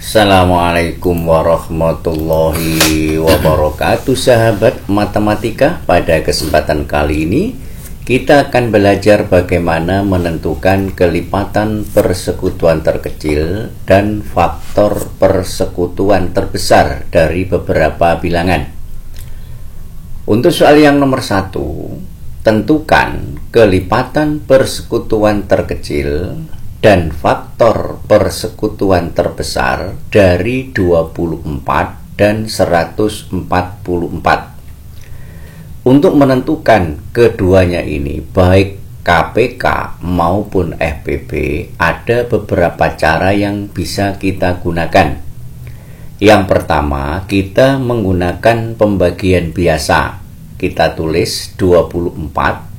Assalamualaikum warahmatullahi wabarakatuh, sahabat matematika. Pada kesempatan kali ini kita akan belajar bagaimana menentukan kelipatan persekutuan terkecil dan faktor persekutuan terbesar dari beberapa bilangan. Untuk soal yang nomor 1, tentukan kelipatan persekutuan terkecil dan faktor persekutuan terbesar dari 24 dan 144. Untuk menentukan keduanya ini, baik KPK maupun FPB, ada beberapa cara yang bisa kita gunakan. Yang pertama, kita menggunakan pembagian biasa. Kita tulis 24.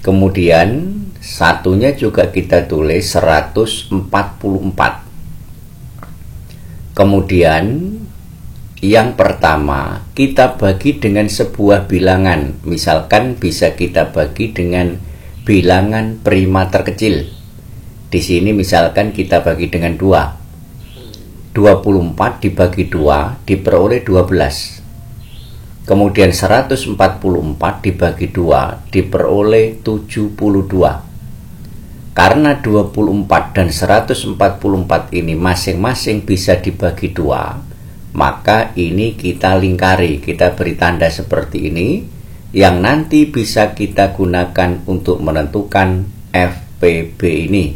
Kemudian satunya juga kita tulis 144. Kemudian yang pertama kita bagi dengan sebuah bilangan. Misalkan bisa kita bagi dengan bilangan prima terkecil. Di sini misalkan kita bagi dengan 2. 24 dibagi 2 diperoleh 12. Kemudian 144 dibagi 2 diperoleh 72. Karena 24 dan 144 ini masing-masing bisa dibagi 2, maka ini kita lingkari, kita beri tanda seperti ini, yang nanti bisa kita gunakan untuk menentukan FPB ini.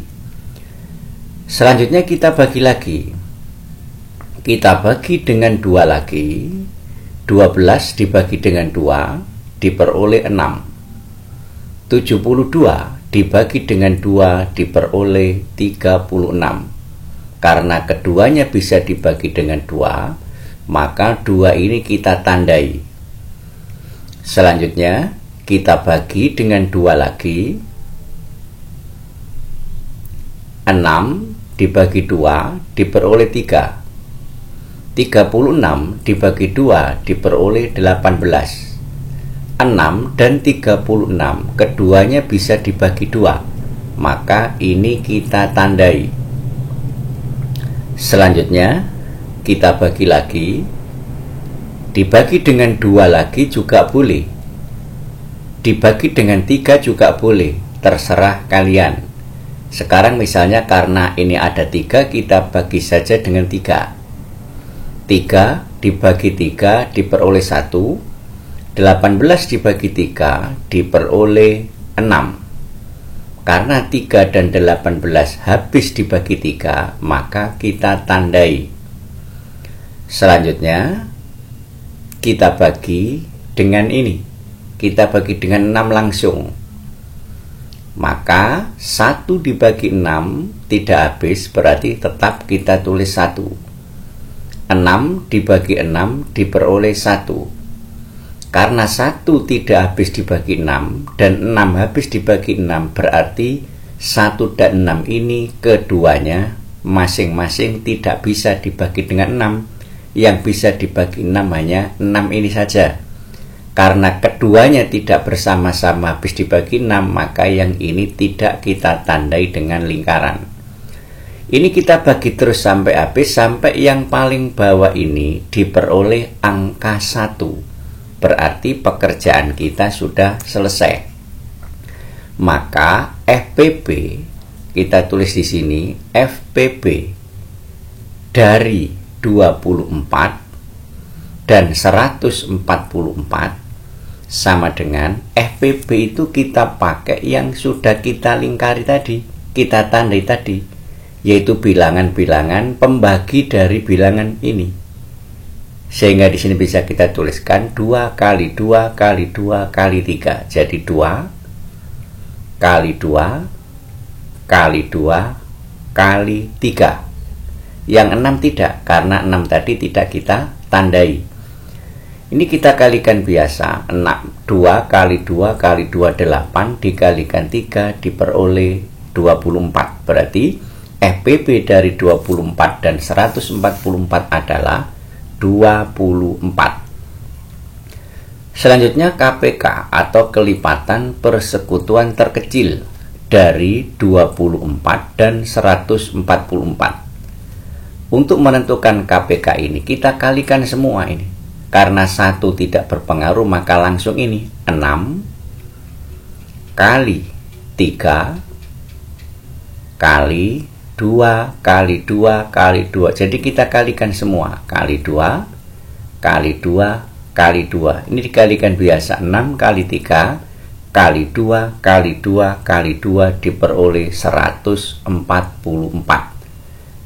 Selanjutnya kita bagi lagi. Kita bagi dengan 2 lagi. 12 dibagi dengan 2 diperoleh 6. 72 dibagi dengan 2 diperoleh 36. Karena keduanya bisa dibagi dengan 2, maka 2 ini kita tandai. Selanjutnya kita bagi dengan 2 lagi. 6 dibagi 2 diperoleh 3. 36 dibagi 2 diperoleh 18. 6 dan 36 keduanya bisa dibagi 2, maka ini kita tandai. Selanjutnya kita bagi lagi. Dibagi dengan 2 lagi juga boleh. Dibagi dengan 3 juga boleh, terserah kalian. Sekarang misalnya karena ini ada 3, kita bagi saja dengan 3. 3 dibagi 3 diperoleh 1. 18 dibagi 3 diperoleh 6. Karena 3 dan 18 habis dibagi 3, maka kita tandai. Selanjutnya kita bagi dengan ini. Kita bagi dengan 6 langsung. Maka 1 dibagi 6 tidak habis, berarti tetap kita tulis 1. 6 dibagi 6 diperoleh 1. Karena 1 tidak habis dibagi 6 dan 6 habis dibagi 6, berarti 1 dan 6 ini keduanya masing-masing tidak bisa dibagi dengan 6. Yang bisa dibagi 6 hanya 6 ini saja. Karena keduanya tidak bersama-sama habis dibagi 6, maka yang ini tidak kita tandai dengan lingkaran. Ini kita bagi terus sampai habis, sampai yang paling bawah ini diperoleh angka 1. Berarti pekerjaan kita sudah selesai. Maka FPB kita tulis di sini, FPB dari 24 dan 144 sama dengan FPB itu kita pakai yang sudah kita lingkari tadi, kita tandai tadi, yaitu bilangan-bilangan pembagi dari bilangan ini. Sehingga di sini bisa kita tuliskan 2 kali 2 kali 2 kali 3. Jadi 2 kali 2 kali 2 kali 3. Yang 6 tidak, karena 6 tadi tidak kita tandai. Ini kita kalikan biasa. 2 kali 2 kali 2 8 dikalikan 3 diperoleh 24. Berarti FPB dari 24 dan 144 adalah 24. Selanjutnya KPK atau kelipatan persekutuan terkecil dari 24 dan 144. Untuk menentukan KPK ini kita kalikan semua ini. Karena 1 tidak berpengaruh maka langsung ini 6 kali 3 kali 2 kali 2 kali 2. Jadi kita kalikan semua. Kali 2 kali 2 kali 2. Ini dikalikan biasa. 6 kali 3 kali 2 kali 2 kali 2 diperoleh 144.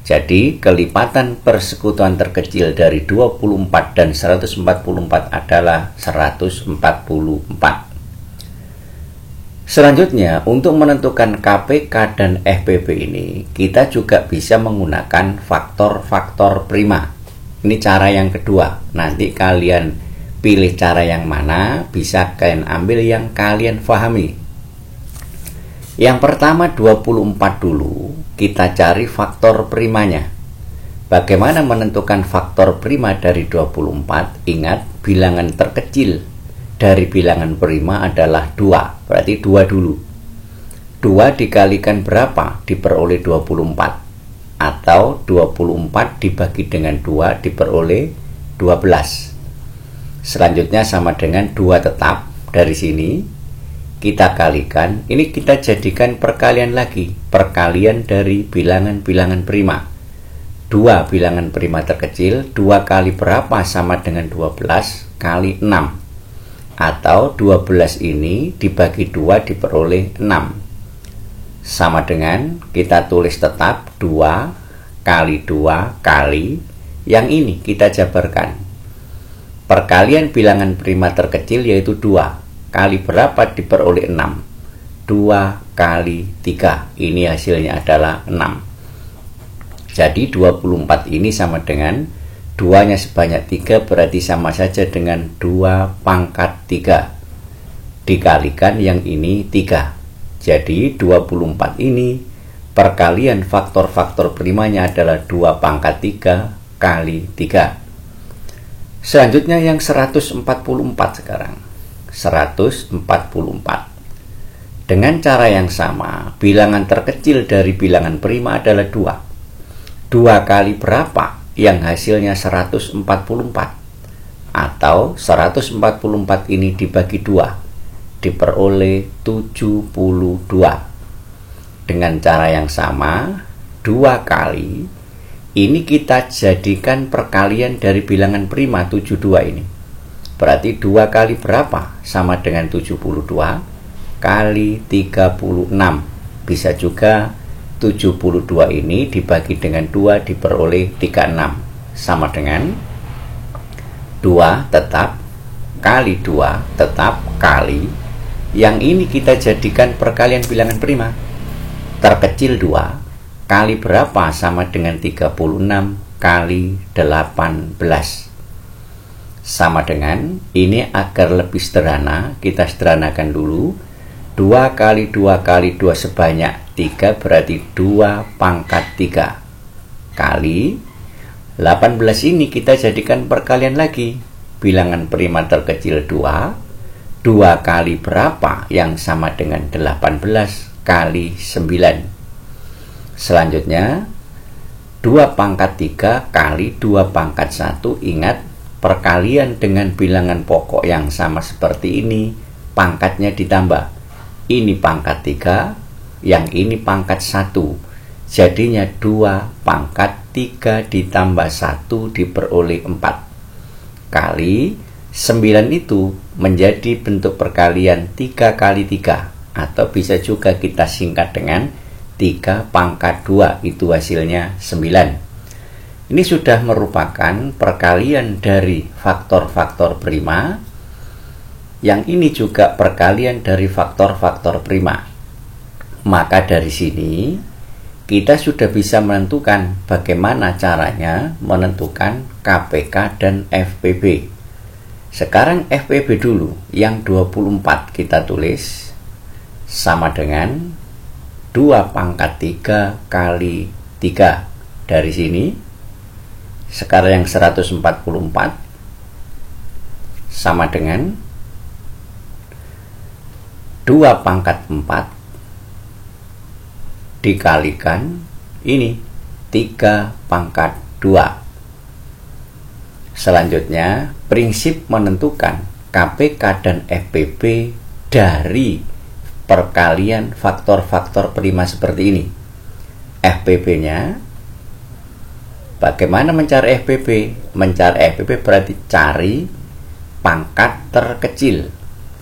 Jadi kelipatan persekutuan terkecil dari 24 dan 144 adalah 144. Selanjutnya, untuk menentukan KPK dan FPB ini, kita juga bisa menggunakan faktor-faktor prima. Ini cara yang kedua. Nanti kalian pilih cara yang mana, bisa kalian ambil yang kalian pahami. Yang pertama 24 dulu, kita cari faktor primanya. Bagaimana menentukan faktor prima dari 24? Ingat, bilangan terkecil dari bilangan prima adalah 2. Berarti 2 dulu. 2 dikalikan berapa? Diperoleh 24. Atau 24 dibagi dengan 2 diperoleh 12. Selanjutnya sama dengan 2 tetap. Dari sini kita kalikan, ini kita jadikan perkalian lagi, perkalian dari bilangan-bilangan prima. 2 bilangan prima terkecil, 2 kali berapa sama dengan 12 kali 6. Atau 12 ini dibagi 2 diperoleh 6. Sama dengan kita tulis tetap 2 kali 2 kali, yang ini kita jabarkan. Perkalian bilangan prima terkecil yaitu 2. Kali berapa diperoleh 6? 2 kali 3. Ini hasilnya adalah 6. Jadi 24 ini sama dengan 2-nya sebanyak 3, berarti sama saja dengan 2 pangkat 3. Dikalikan yang ini 3. Jadi 24 ini perkalian faktor-faktor primanya adalah 2 pangkat 3 kali 3. Selanjutnya yang 144 sekarang. 144. Dengan cara yang sama, bilangan terkecil dari bilangan prima adalah 2. 2 kali berapa? Yang hasilnya 144. Atau 144 ini dibagi 2 diperoleh 72. Dengan cara yang sama, 2 kali ini kita jadikan perkalian dari bilangan prima 72 ini. Berarti 2 kali berapa? Sama dengan 72 kali 36. Bisa juga 72 ini dibagi dengan 2 diperoleh 36. Sama dengan 2 tetap kali 2 tetap kali. Yang ini kita jadikan perkalian bilangan prima. Terkecil 2 kali berapa? Sama dengan 36 kali 18. Sama dengan, ini agar lebih sederhana, kita sederhanakan dulu. 2 kali 2 kali 2 sebanyak 3, berarti 2 pangkat 3. Kali 18 ini kita jadikan perkalian lagi. Bilangan prima terkecil 2. 2 kali berapa? Yang sama dengan 18 kali 9. Selanjutnya 2 pangkat 3 kali 2 pangkat 1. Ingat, perkalian dengan bilangan pokok yang sama seperti ini, pangkatnya ditambah. Ini pangkat 3, yang ini pangkat 1. Jadinya 2 pangkat 3 ditambah 1 diperoleh 4. Kali 9 itu menjadi bentuk perkalian 3 kali 3. Atau bisa juga kita singkat dengan 3 pangkat 2, itu hasilnya 9. Ini sudah merupakan perkalian dari faktor-faktor prima. Yang ini juga perkalian dari faktor-faktor prima. Maka dari sini kita sudah bisa menentukan bagaimana caranya menentukan KPK dan FPB. Sekarang FPB dulu, yang 24 kita tulis sama dengan 2 pangkat 3 kali 3. Dari sini sekarang yang 144 sama dengan 2 pangkat 4 dikalikan ini 3 pangkat Selanjutnya, prinsip menentukan KPK dan FPP dari perkalian faktor-faktor prima seperti ini. FPP-nya, bagaimana mencari FPP? Mencari FPP berarti cari pangkat terkecil.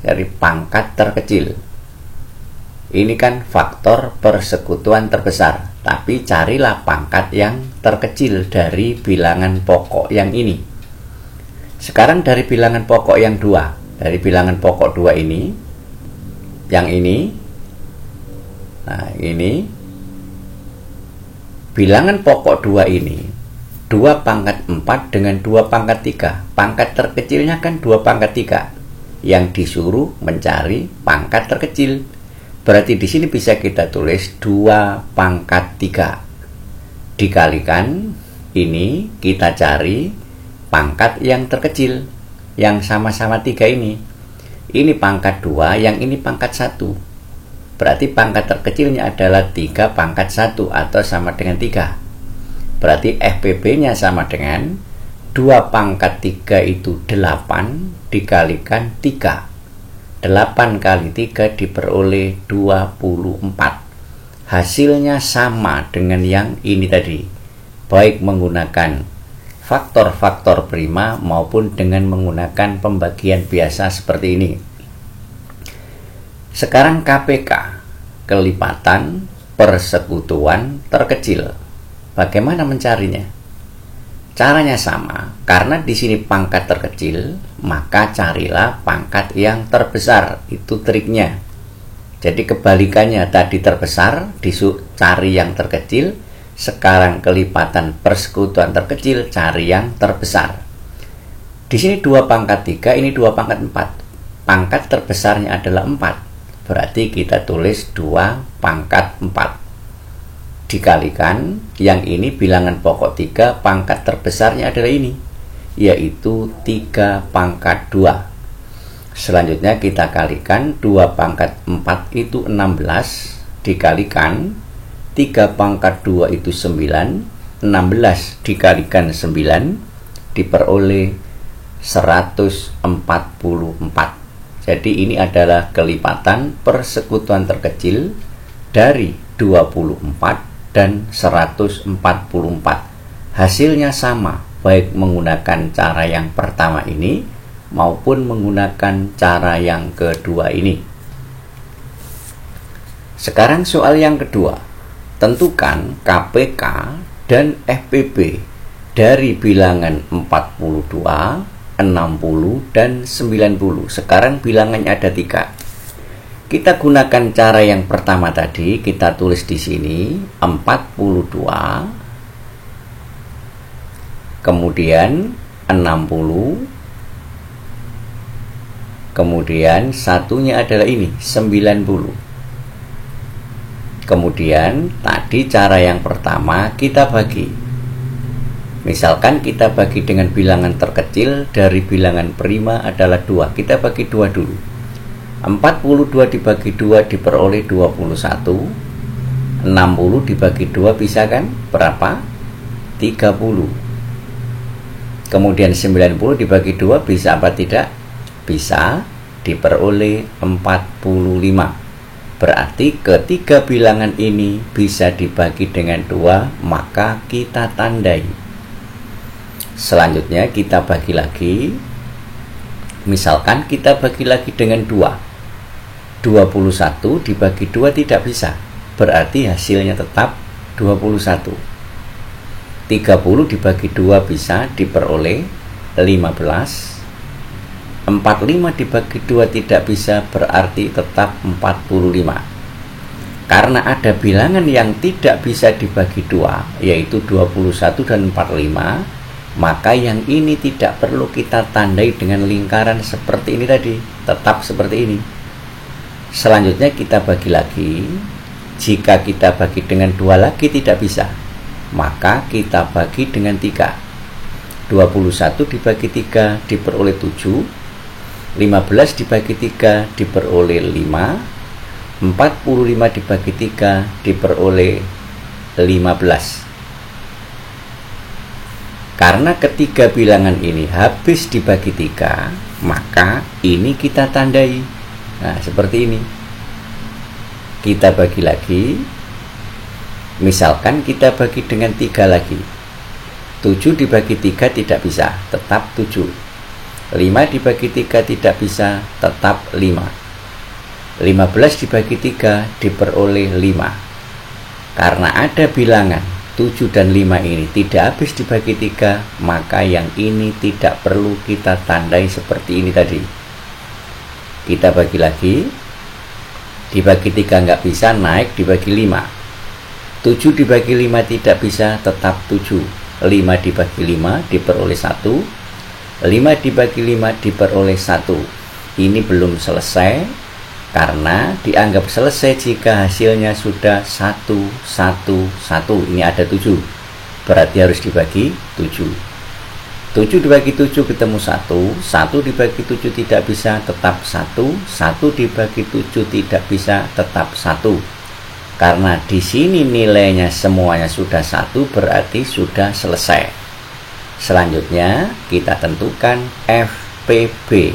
Dari pangkat terkecil. Ini kan faktor persekutuan terbesar, tapi carilah pangkat yang terkecil dari bilangan pokok yang ini. Sekarang dari bilangan pokok yang 2, dari bilangan pokok 2 ini, yang ini, nah ini, bilangan pokok 2 ini, 2 pangkat 4 dengan 2 pangkat 3. Pangkat terkecilnya kan 2 pangkat 3. Yang disuruh mencari pangkat terkecil. Berarti di sini bisa kita tulis 2 pangkat 3. Dikalikan ini kita cari pangkat yang terkecil yang sama-sama 3 ini. Ini pangkat 2, yang ini pangkat 1. Berarti pangkat terkecilnya adalah 3 pangkat 1 atau sama dengan 3. Berarti FPP-nya sama dengan 2 pangkat 3 itu 8 dikalikan 3. 8 kali 3 diperoleh 24. Hasilnya sama dengan yang ini tadi, baik menggunakan faktor-faktor prima maupun dengan menggunakan pembagian biasa seperti ini. Sekarang KPK, kelipatan persekutuan terkecil. Bagaimana mencarinya? Caranya sama, karena di sini pangkat terkecil, maka carilah pangkat yang terbesar. Itu triknya. Jadi kebalikannya, tadi terbesar, cari yang terkecil. Sekarang kelipatan persekutuan terkecil, cari yang terbesar. Di sini 2 pangkat 3, ini 2 pangkat 4. Pangkat terbesarnya adalah 4. Berarti kita tulis 2 pangkat 4. Dikalikan yang ini bilangan pokok 3, pangkat terbesarnya adalah ini, yaitu 3 pangkat 2. Selanjutnya kita kalikan 2 pangkat 4 itu 16, dikalikan 3 pangkat 2 itu 9, 16 dikalikan 9 diperoleh 144. Jadi ini adalah kelipatan persekutuan terkecil dari 24 dan 144. Hasilnya sama, baik menggunakan cara yang pertama ini maupun menggunakan cara yang kedua ini. Sekarang soal yang kedua. Tentukan KPK dan FPP dari bilangan 42, 60, dan 90. Sekarang bilangannya ada 3. Kita gunakan cara yang pertama tadi, kita tulis di sini 42, kemudian 60, kemudian satunya adalah ini 90. Kemudian tadi cara yang pertama kita bagi. Misalkan kita bagi dengan bilangan terkecil dari bilangan prima adalah 2. Kita bagi 2 dulu. 42 dibagi 2 diperoleh 21. 60 dibagi 2 bisa kan? Berapa? 30. Kemudian 90 dibagi 2 bisa apa tidak? Bisa, diperoleh 45. Berarti ketiga bilangan ini bisa dibagi dengan 2, maka kita tandai. Selanjutnya kita bagi lagi. Misalkan kita bagi lagi dengan 2. 21 dibagi 2 tidak bisa, berarti hasilnya tetap 21. 30 dibagi 2 bisa, diperoleh 15. 45 dibagi 2 tidak bisa, berarti tetap 45. Karena ada bilangan yang tidak bisa dibagi 2, yaitu 21 dan 45, maka yang ini tidak perlu kita tandai dengan lingkaran seperti ini tadi, tetap seperti ini. Selanjutnya kita bagi lagi. Jika kita bagi dengan 2 lagi tidak bisa, maka kita bagi dengan 3. 21 dibagi 3 diperoleh 7. 15 dibagi 3 diperoleh 5. 45 dibagi 3 diperoleh 15. Karena ketiga bilangan ini habis dibagi 3, maka ini kita tandai. Nah, seperti ini. Kita bagi lagi. Misalkan kita bagi dengan 3 lagi. 7 dibagi 3 tidak bisa, tetap 7. 5 dibagi 3 tidak bisa, tetap 5. 15 dibagi 3 diperoleh 5. Karena ada bilangan 7 dan 5 ini tidak habis dibagi 3, maka yang ini tidak perlu kita tandai seperti ini tadi. Kita bagi lagi. Dibagi 3 nggak bisa, naik dibagi 5. 7 dibagi 5 tidak bisa, tetap 7. 5 dibagi 5 diperoleh 1. 5 dibagi 5 diperoleh 1. Ini belum selesai, karena dianggap selesai jika hasilnya sudah 1, 1, 1. Ini ada 7, berarti harus dibagi 7. 7 dibagi 7 ketemu 1. 1 dibagi 7 tidak bisa, tetap 1. 1 dibagi 7 tidak bisa, tetap 1. Karena di sini nilainya semuanya sudah 1, berarti sudah selesai. Selanjutnya kita tentukan FPB.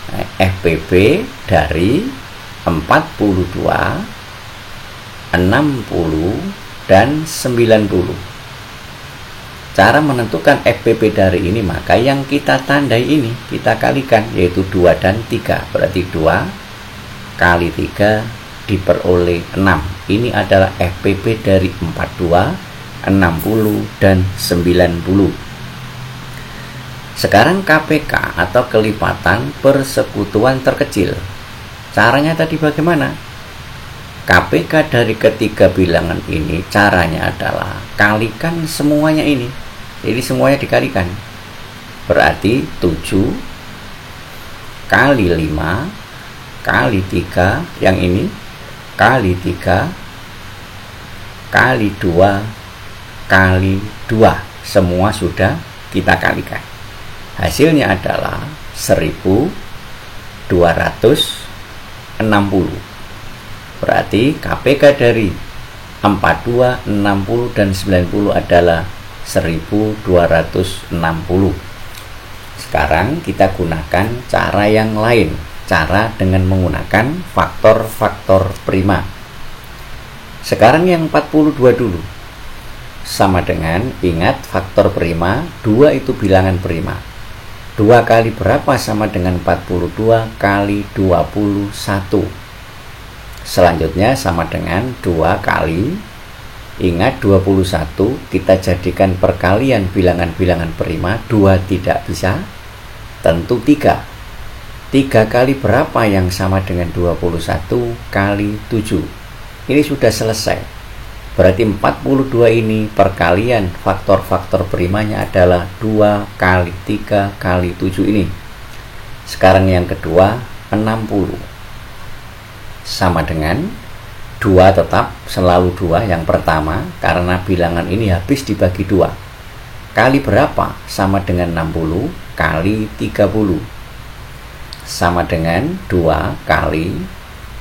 Nah, FPB dari 42, 60, dan 90. Cara menentukan FPB dari ini, maka yang kita tandai ini kita kalikan, yaitu 2 dan 3. Berarti 2 kali 3 diperoleh 6. Ini adalah FPB dari 42, 60, dan 90. Sekarang KPK atau kelipatan persekutuan terkecil. Caranya tadi bagaimana? KPK dari ketiga bilangan ini caranya adalah kalikan semuanya ini. Jadi semuanya dikalikan. Berarti 7 kali 5 kali 3, yang ini kali 3 kali 2 kali 2. Semua sudah kita kalikan. Hasilnya adalah 1260. Berarti KPK dari 42, 60, dan 90 adalah 1260. Sekarang kita gunakan cara yang lain. Cara dengan menggunakan faktor-faktor prima. Sekarang yang 42 dulu. Sama dengan, ingat faktor prima, 2 itu bilangan prima. 2 kali berapa sama dengan 42 kali 21. Selanjutnya sama dengan 2 kali, ingat 21 kita jadikan perkalian bilangan-bilangan prima. 2 tidak bisa, tentu 3. 3 kali berapa yang sama dengan 21 kali 7. Ini sudah selesai. Berarti 42 ini perkalian faktor-faktor primanya adalah 2 kali 3 kali 7 ini. Sekarang yang kedua 60. Sama dengan 2, tetap selalu 2 yang pertama, karena bilangan ini habis dibagi 2. Kali berapa? Sama dengan 60 kali 30. Sama dengan 2 kali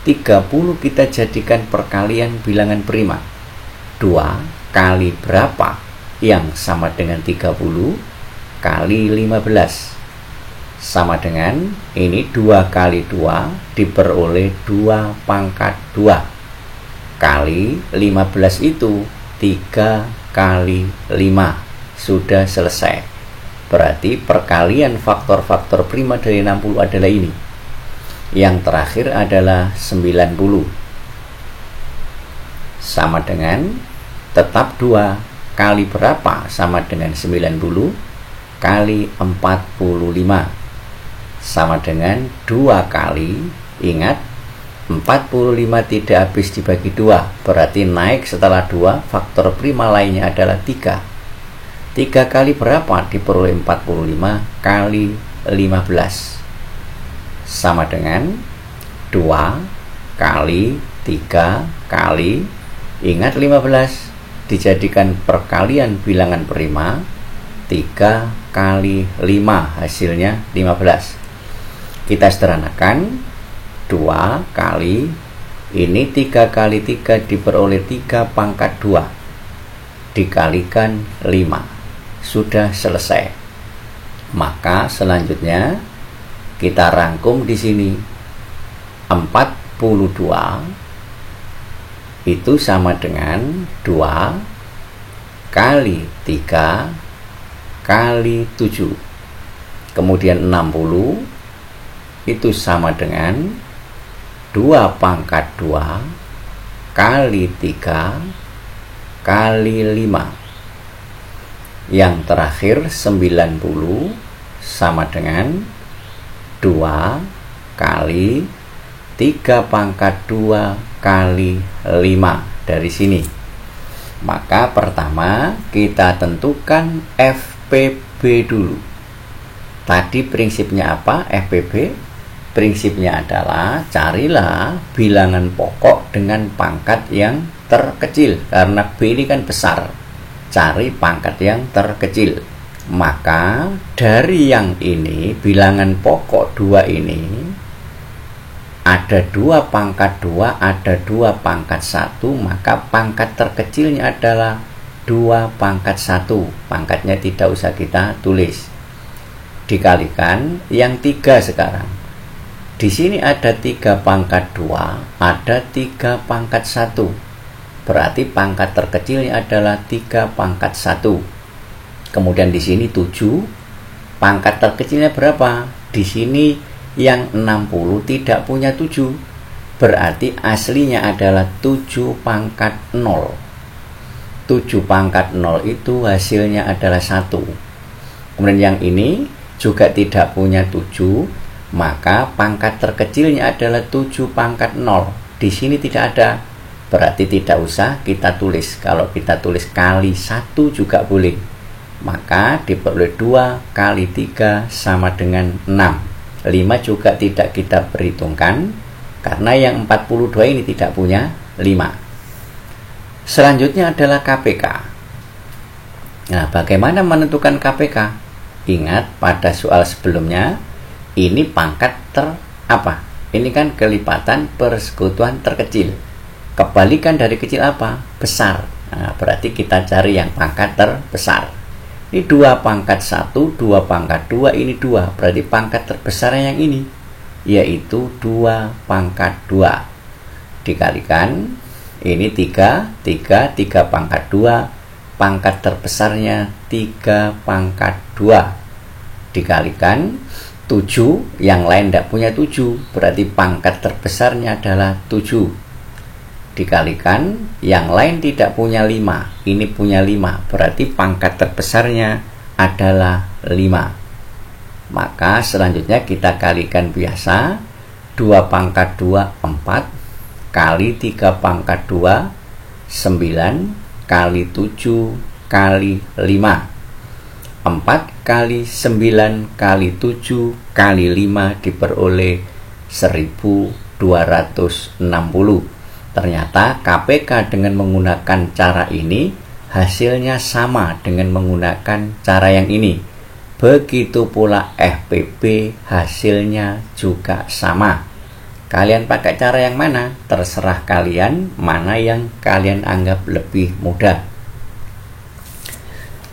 30 kita jadikan perkalian bilangan prima. 2 kali berapa yang sama dengan 30 kali 15. Sama dengan ini 2 kali 2 diperoleh 2 pangkat 2. Kali 15 itu 3 kali 5. Sudah selesai. Berarti perkalian faktor-faktor prima dari 60 adalah ini. Yang terakhir adalah 90. Sama dengan, tetap 2 kali berapa sama dengan 90 kali 45. Sama dengan 2 kali, ingat 45 tidak habis dibagi 2, berarti naik setelah 2, faktor prima lainnya adalah 3. 3 kali berapa diperoleh 45 kali 15. Sama dengan 2 kali 3 kali, ingat 15 dijadikan perkalian bilangan prima. 3 kali 5 hasilnya 15. Kita sederhanakan, 2 kali, ini 3 kali 3 diperoleh 3 pangkat 2 dikalikan 5. sudah selesai. Maka selanjutnya kita rangkum di sini. 42 itu sama dengan 2 kali 3 kali 7. Kemudian 60 itu sama dengan 2 pangkat 2 kali 3 kali 5. Yang terakhir 90 sama dengan 2 kali 3 pangkat 2 kali 5 dari sini. Maka pertama kita tentukan FPB dulu. Tadi prinsipnya apa FPB? Prinsipnya adalah carilah bilangan pokok dengan pangkat yang terkecil. Karena B ini kan besar, cari pangkat yang terkecil. Maka dari yang ini, bilangan pokok 2 ini, ada 2 pangkat 2, ada 2 pangkat 1, maka pangkat terkecilnya adalah 2 pangkat 1. Pangkatnya tidak usah kita tulis. Dikalikan yang 3 sekarang. Di sini ada 3 pangkat 2, ada 3 pangkat 1. Berarti pangkat terkecilnya adalah 3 pangkat 1. Kemudian di sini 7. Pangkat terkecilnya berapa? Di sini yang 60 tidak punya 7. Berarti aslinya adalah 7 pangkat 0. 7 pangkat 0 itu hasilnya adalah 1. Kemudian yang ini juga tidak punya 7, maka pangkat terkecilnya adalah 7 pangkat 0. Di sini tidak ada, berarti tidak usah kita tulis. Kalau kita tulis kali 1 juga boleh. Maka diperoleh 2 kali 3 sama dengan 6. 5 juga tidak kita perhitungkan karena yang 42 ini tidak punya 5. Selanjutnya adalah KPK. Nah, bagaimana menentukan KPK? Ingat pada soal sebelumnya, ini pangkat apa? Ini kan kelipatan persekutuan terkecil. Kebalikan dari kecil apa? Besar. Nah, berarti kita cari yang pangkat terbesar. Ini 2 pangkat 1, 2 pangkat 2, ini 2. Berarti pangkat terbesarnya yang ini, yaitu 2 pangkat 2. Dikalikan, ini 3 pangkat 2. Pangkat terbesarnya 3 pangkat 2. Dikalikan 7, yang lain tidak punya 7. Berarti pangkat terbesarnya adalah 7. Dikalikan yang lain tidak punya 5, ini punya 5, berarti pangkat terbesarnya adalah 5. Maka selanjutnya kita kalikan biasa. 2 pangkat 2 4 kali 3 pangkat 2 9 kali 7 kali 5. 4 kali 9 kali 7 kali 5 diperoleh 1260. Ternyata KPK dengan menggunakan cara ini hasilnya sama dengan menggunakan cara yang ini. Begitu pula FPB hasilnya juga sama. Kalian pakai cara yang mana? Terserah kalian, mana yang kalian anggap lebih mudah.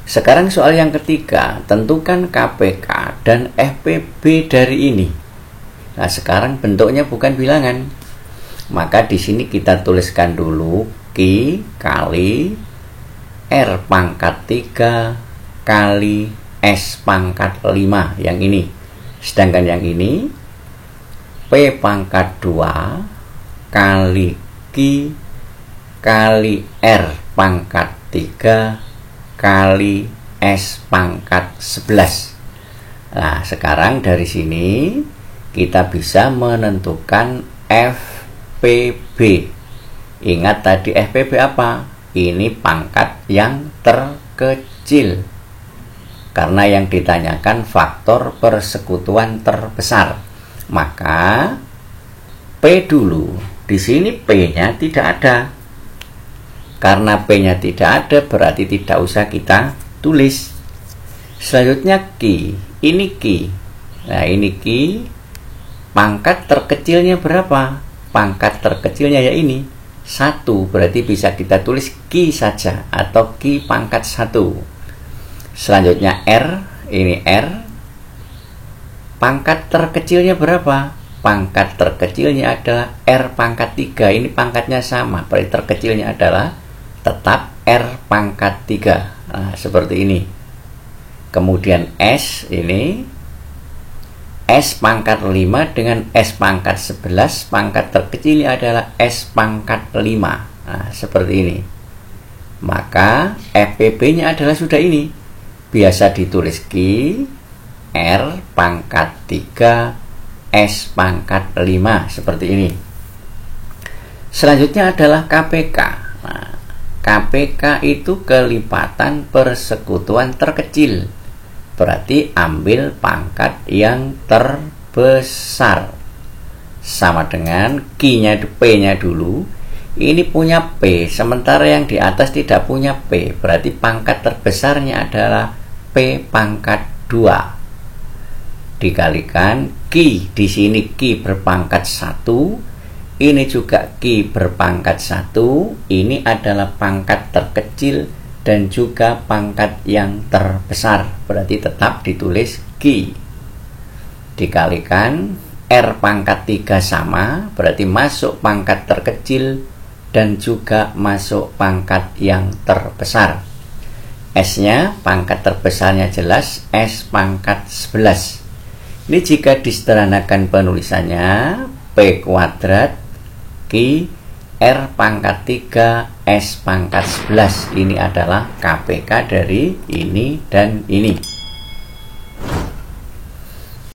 Sekarang soal yang ketiga, tentukan KPK dan FPB dari ini. Nah, sekarang bentuknya bukan bilangan. Maka di sini kita tuliskan dulu Q kali R pangkat 3 kali S pangkat 5 yang ini. Sedangkan yang ini P pangkat 2 kali Q kali R pangkat 3 kali S pangkat 11. Nah, sekarang dari sini kita bisa menentukan FPB. Ingat tadi FPB apa? Ini pangkat yang terkecil. Karena yang ditanyakan faktor persekutuan terbesar. Maka P dulu. Di sini P-nya tidak ada. Karena P-nya tidak ada berarti tidak usah kita tulis. Selanjutnya Q. Ini Q. Nah, ini Q. Pangkat terkecilnya berapa? Pangkat terkecilnya ya ini 1, berarti bisa kita tulis Q saja atau Q pangkat 1. Selanjutnya R, ini R. Pangkat terkecilnya berapa? Pangkat terkecilnya adalah R pangkat 3. Ini pangkatnya sama, berarti terkecilnya adalah tetap R pangkat 3. Nah, seperti ini. Kemudian S, ini S pangkat 5 dengan S pangkat 11. Pangkat terkecilnya adalah S pangkat 5. Nah, seperti ini. Maka FPB-nya adalah sudah ini. Biasa ditulis Q, R pangkat 3, S pangkat 5, seperti ini. Selanjutnya adalah KPK. Nah, KPK itu kelipatan persekutuan terkecil. Berarti ambil pangkat yang terbesar. Sama dengan Q-nya, P-nya dulu. Ini punya P, sementara yang di atas tidak punya P. Berarti pangkat terbesarnya adalah P pangkat 2. Dikalikan Q, di sini Q berpangkat 1, ini juga Q berpangkat 1, ini adalah pangkat terkecil dan juga pangkat yang terbesar, berarti tetap ditulis Q. Dikalikan R pangkat 3 sama, berarti masuk pangkat terkecil dan juga masuk pangkat yang terbesar. S-nya pangkat terbesarnya jelas S pangkat 11. Ini jika disederhanakan penulisannya P kuadrat Q R pangkat 3 S pangkat 11. Ini adalah KPK dari ini dan ini.